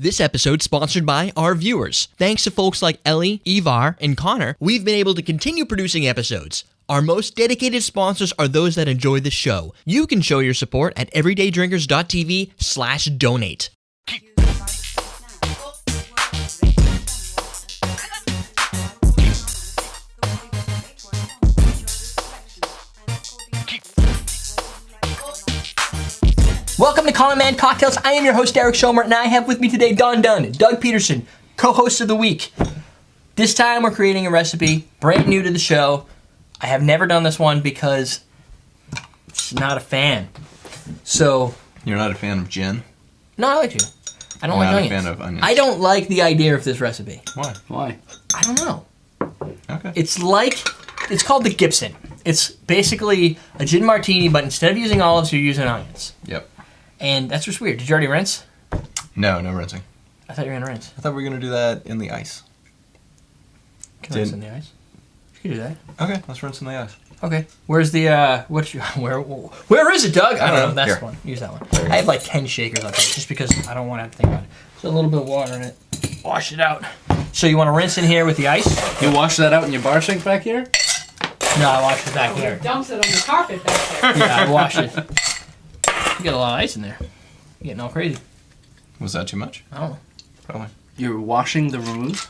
This episode sponsored by our viewers. Thanks to folks like Ellie, Ivar, and Connor, we've been able to continue producing episodes. Our most dedicated sponsors are those that enjoy the show. You can show your support at everydaydrinkers.tv/donate. Welcome to Common Man Cocktails. I am your host, Derek Schomer, and I have with me today Don Dunn, Doug Peterson, co-host of the week. This time we're creating a recipe, brand new to the show. I have never done this one because it's not a fan. So... You're not a fan of gin? No, I like gin. I don't like onions. Not a fan of onions. I don't like the idea of this recipe. Why? I don't know. Okay. It's called the Gibson. It's basically a gin martini, but instead of using olives, you're using onions. Yep. And that's just weird. Did you already rinse? No rinsing. I thought you were going to rinse. I thought we were going to do that in the ice. Can I rinse in the ice? You can do that. Okay, let's rinse in the ice. Okay. Where's the, where is it, Doug? I don't know. That's Here. one. Use that one. I have like 10 shakers up there just because I don't want to have to think about it. There's a little bit of water in it. Wash it out. So you want to rinse in here with the ice? You wash that out in your bar sink back here? No, I washed it back here. Dumps it on the carpet back there. Yeah, I washed it. You got a lot of ice in there. You're getting all crazy. Was that too much? I don't know. Probably. You're washing the vermouth?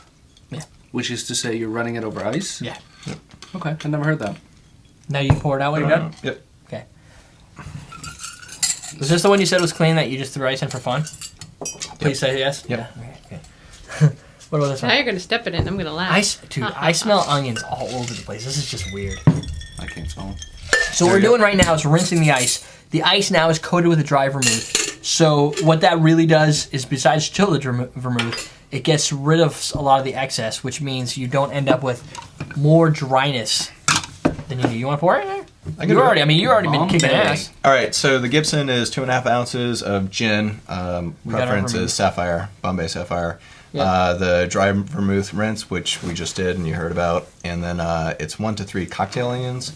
Yeah. Which is to say you're running it over ice? Yeah. Yep. Okay, I never heard that. Now you pour it out when you're done? Yep. Okay. Was this the one you said was clean that you just threw ice in for fun? Please say yes? Yep. Yeah. Okay. What about this Now one? you're going to step in it and I'm going to laugh. I smell onions all over the place. This is just weird. I can't smell them. So what we're doing right now is rinsing the ice. The ice now is coated with a dry vermouth. So what that really does is, besides chill the vermouth, it gets rid of a lot of the excess, which means you don't end up with more dryness than you do. You want to pour it in there? You've already been kicking ass. All right, so the Gibson is 2.5 ounces of gin. Preference is Sapphire, Bombay Sapphire. Yep. The dry vermouth rinse, which we just did and you heard about. And then it's 1 to 3 cocktail onions.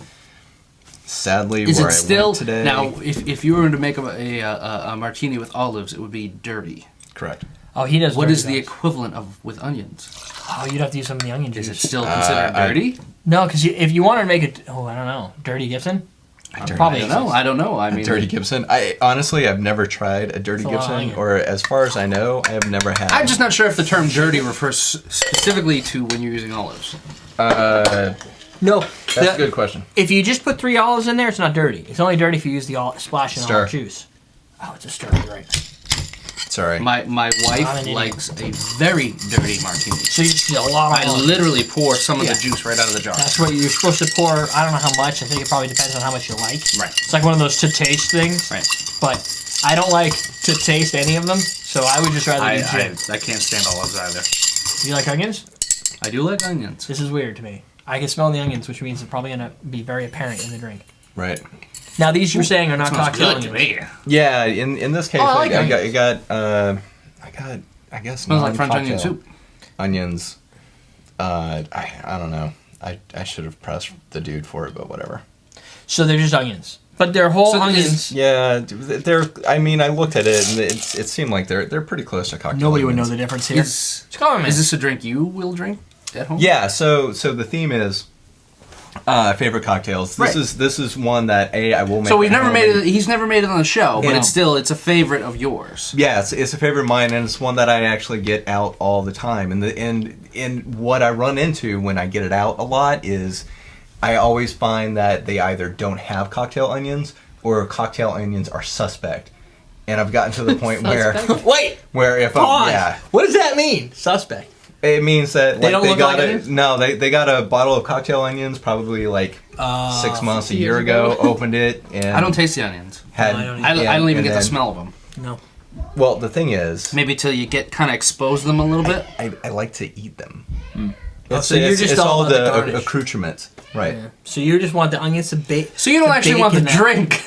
Sadly, Is where it I still went today... now? If you were to make a martini with olives, it would be dirty. Correct. Oh, he does. What dirty is the guys. equivalent of with onions? Oh, you'd have to use some of the onion juice. Is it still considered dirty? No, because if you wanted to make it, I don't know, dirty Gibson. Probably I don't know. I mean, Dirty Gibson. I've never tried a dirty It's a lot of Gibson, onion. or as far as I know, I have never had. I'm just not sure if the term dirty refers specifically to when you're using olives. No, That's a good question. If you just put 3 olives in there, it's not dirty. It's only dirty if you use the splash in Stir. olive juice. Oh, it's a stir, you're right. Sorry. My I'm an wife idiot. likes a very dirty martini. So you just a lot of I olives. literally pour some of Yeah. the juice right out of the jar. That's what you're supposed to pour. I don't know how much. I think it probably depends on how much you like. Right. It's like one of those to taste things. Right. But I don't like to taste any of them, so I would just rather do gin. I can't stand olives either. Do you like onions? I do like onions. This is weird to me. I can smell the onions, which means it's probably going to be very apparent in the drink. Right. Now, these you're saying are not Smells cocktail good onions. to me. Yeah, in this case, Oh, I like I onions. guess Smells like French onion non-cocktail soup. Onions. I don't know. I should have pressed the dude for it, but whatever. So they're just onions. But they're whole So onions. Yeah, they're. I mean, I looked at it and it seemed like they're pretty close to cocktail. Nobody would know onions. the difference here. Is It's common, man. this a drink you will drink at home? Yeah. So the theme is favorite cocktails. Right. This is one that I will make. So we've at never home made and- it. He's never made it on the show, but Yeah. it's a favorite of yours. Yeah, it's a favorite of mine, and it's one that I actually get out all the time. And what I run into when I get it out a lot is I always find that they either don't have cocktail onions or cocktail onions are suspect. And I've gotten to the point Wait! where if Pause! yeah, What does that mean? Suspect. it means that They like, don't look got like onions? no, they got a bottle of cocktail onions probably like 6 months, a year years ago. ago. Opened it and I don't taste the onions. had. No, I don't I don't even get the then- smell of them. No. Well, the thing is, Maybe till you get kind of expose them a little bit. I like to eat them. So you're just it's all all about the the garnish. accoutrements, right? Yeah. So you just want the onions to bake. So you don't actually want the in that. drink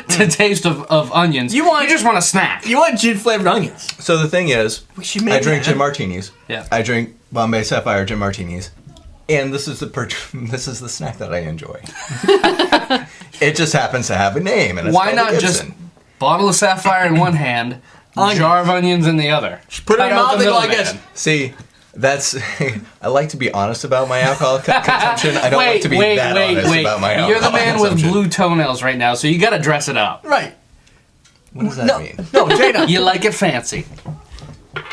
to taste of onions. You just want a snack. You want gin flavored onions. So the thing is, We should make I drink that. gin martinis. Yeah. I drink Bombay Sapphire gin martinis, and this is the snack that I enjoy. It just happens to have a name, and it's Why called not a just Gibson. bottle of Sapphire in one hand, jar of onions in the other. Put it in Cut your out mouth the and go like middleman. this. See, that's I like to be honest about my alcohol consumption. I don't like to be that honest about my alcohol You're the man with consumption. blue toenails right now, so you gotta dress it up. Right. What does that mean? No, Jada. You like it fancy.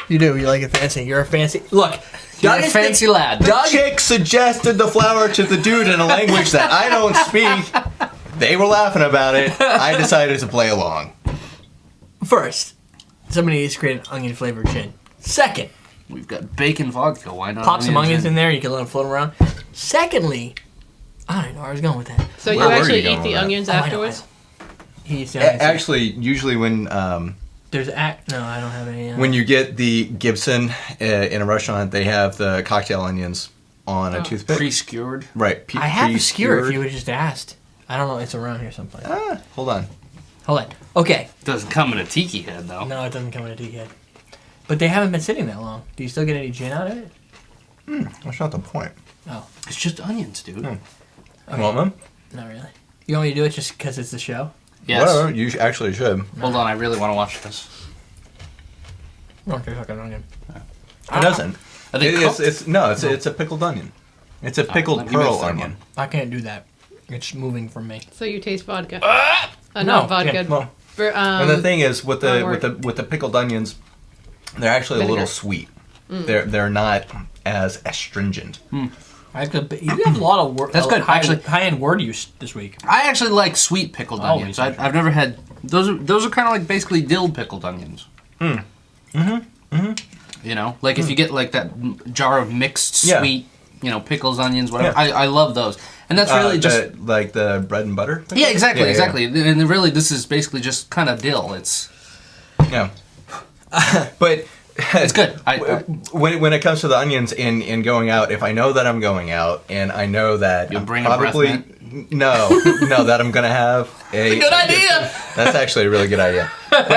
You do. You like it fancy. You're a fancy. Look, You're Doug a is fancy lad. The chick suggested the flower to the dude in a language that I don't speak. They were laughing about it. I decided to play along. First, somebody needs to create an onion flavored gin. Second, We've got bacon vodka. Why not? pop some onions in there. You can let them float around. Secondly, I don't know where I was going with that. So you Where were actually you going eat the with that? onions Oh, I know, afterwards? He eats the onions. Actually, usually when There's no, I don't have any. when you get the Gibson in a restaurant, they have the cocktail onions on a toothpick. Pre-skewered. Right. I have a skewer if pre-skewered. you would have just asked. I don't know. It's around here someplace. Hold on. Hold on. Okay. Doesn't come in a tiki head though. No, it doesn't come in a tea head. But they haven't been sitting that long. Do you still get any gin out of it? That's not the point. Oh, It's just onions, dude. You want them? not really. You want me to do it just because it's the show? Yes. Whatever. You actually should. Hold on, I really want to watch this. Okay, fucking onion. It doesn't. Are they cooked? It's a pickled onion. It's a pickled let me mix pearl that onion. I can't do that. It's moving from me. So you taste vodka. No, Not vodka. yeah, well, And the thing is, with the onward. with the pickled onions, they're actually a Vinegar. little sweet. They're not as astringent. you have a lot of word. That's good, actually. High-end word use this week. I actually like sweet pickled Oh, onions. yeah. I've never had those are kind of like basically dill pickled onions. You know, like if you get like that jar of mixed Yeah. sweet, pickles, onions, whatever. Yeah. I love those, and that's really just like the bread and butter. yeah, exactly, Yeah, yeah. exactly. And really, this is basically just kind of dill. It's Yeah. But it's good. when it comes to the onions in going out, if I know that I'm going out and I know that You'll I'm bring a breath probably mint? no that I'm gonna have a Good idea. That's actually a really good idea. But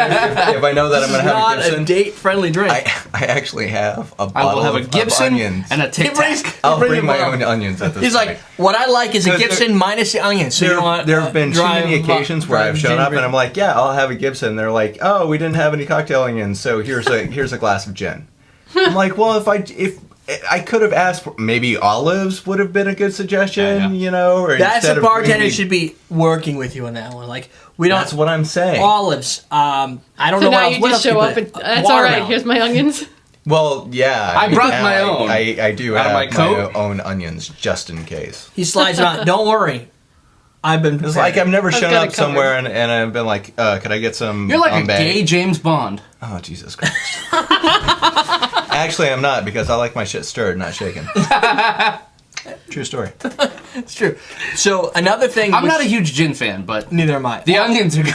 if I know that I'm gonna have a Not Gibson, a date-friendly drink. I actually have a I bottle will have a of Gibson onions. and a Tic Tac. I'll brings bring a my bottle. own onions at this He's point. like, what I like is a Because Gibson minus the onions. So you want there have been too dry many occasions where dry I've shown up ginger. and I'm like, yeah, I'll have a Gibson. They're like, oh, we didn't have any cocktail onions, so here's a glass of gin. I'm like, well, if I could have asked for maybe olives would have been a good suggestion, Yeah. or That's instead the of bartender bringing- should be working with you on that one. Like we don't That's what I'm saying. olives. I don't So know. now what you else just show could up put and it. that's all right. Watermelon. Here's my onions. Well, yeah. I brought now my own. I do Out of have my coat? own onions just in case. He slides around. Don't worry. I've been. It's like I've never I've shown got up it covered. somewhere and I've been like, could I get some? You're like a Bombay? gay James Bond. Oh, Jesus Christ. Actually, I'm not because I like my shit stirred, not shaken. True story. It's true. So another thing. I'm which- not a huge gin fan, but Neither am I. the onions are good.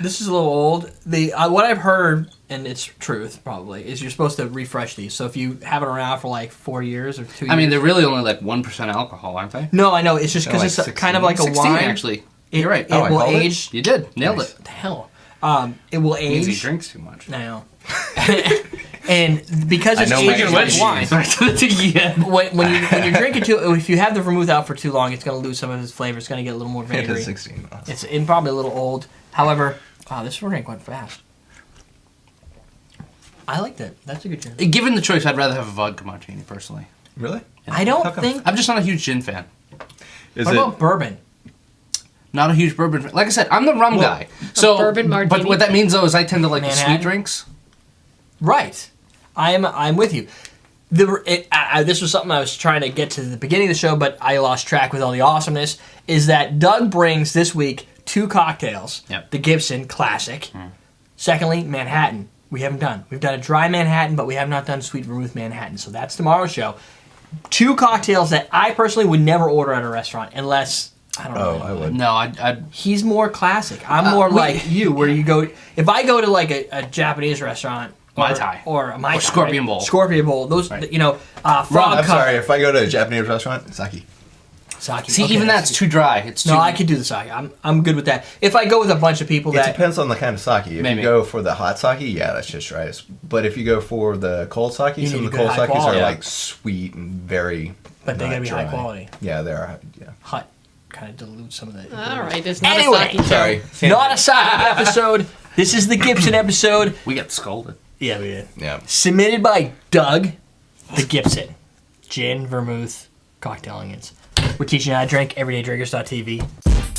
This is a little old. The what I've heard, and it's truth probably, is you're supposed to refresh these. So if you have it around for like 4 years or 2 years. I mean, they're really only like 1% alcohol, aren't they? No, I know. It's just because They're like it's kind of like a 16 wine. actually. It, You're right. It Oh, I will called it? age. You did. Nailed Nice. it. The hell. It will Means he age. drinks too much. I know. And because it's I know my aged like age. wine. Back to the tiki head. When you drink it too, if you have the vermouth out for too long, it's going to lose some of its flavor. It's going to get a little more It vinegary. is 16 months. It's probably a little old. However, this drink went fast. I like that. That's a good drink. Given the choice, I'd rather have a vodka martini, personally. Really? I don't How come? think. I'm just not a huge gin fan. Is What about bourbon? Not a huge bourbon fan. Like I said, I'm the rum guy. So, bourbon martini? But what that means, though, is I tend to like the Manhattan? sweet drinks. Right. I'm with you. This was something I was trying to get to the beginning of the show, but I lost track with all the awesomeness. Is that Doug brings this week 2 cocktails. Yep. The Gibson Classic. Secondly, Manhattan. We haven't done. We've done a dry Manhattan, but we have not done sweet vermouth Manhattan. So that's tomorrow's show. 2 cocktails that I personally would never order at a restaurant unless I don't know. Oh, I would. No, I'd He's more classic. I'm more like you, where you go. If I go to like a Japanese restaurant, Mai Tai. or a Mai Tai, Scorpion Bowl. Scorpion Bowl. Those, Right. frog I'm cup. sorry, if I go to a Japanese restaurant, sake. Sake. see, Okay, even that's too dry. It's too. No, I could do the sake. I'm good with that. If I go with a bunch of people It that depends on the kind of sake. If Maybe. you go for the hot sake, yeah, that's just rice. But if you go for the cold sake, You some need of the good cold high sakes quality. are Yeah. like sweet and very. but they not gotta be high dry. quality, Yeah, they are. Yeah. hot kind of dilute some of the. All right, it's not Anyway. a sake show. Sorry. Not a sake episode. This is the Gibson episode. We got scolded. Yeah, we did. Yeah. Submitted by Doug, the Gibson. Gin, vermouth, cocktail onions. We're teaching you how to drink, everydaydrinkers.tv.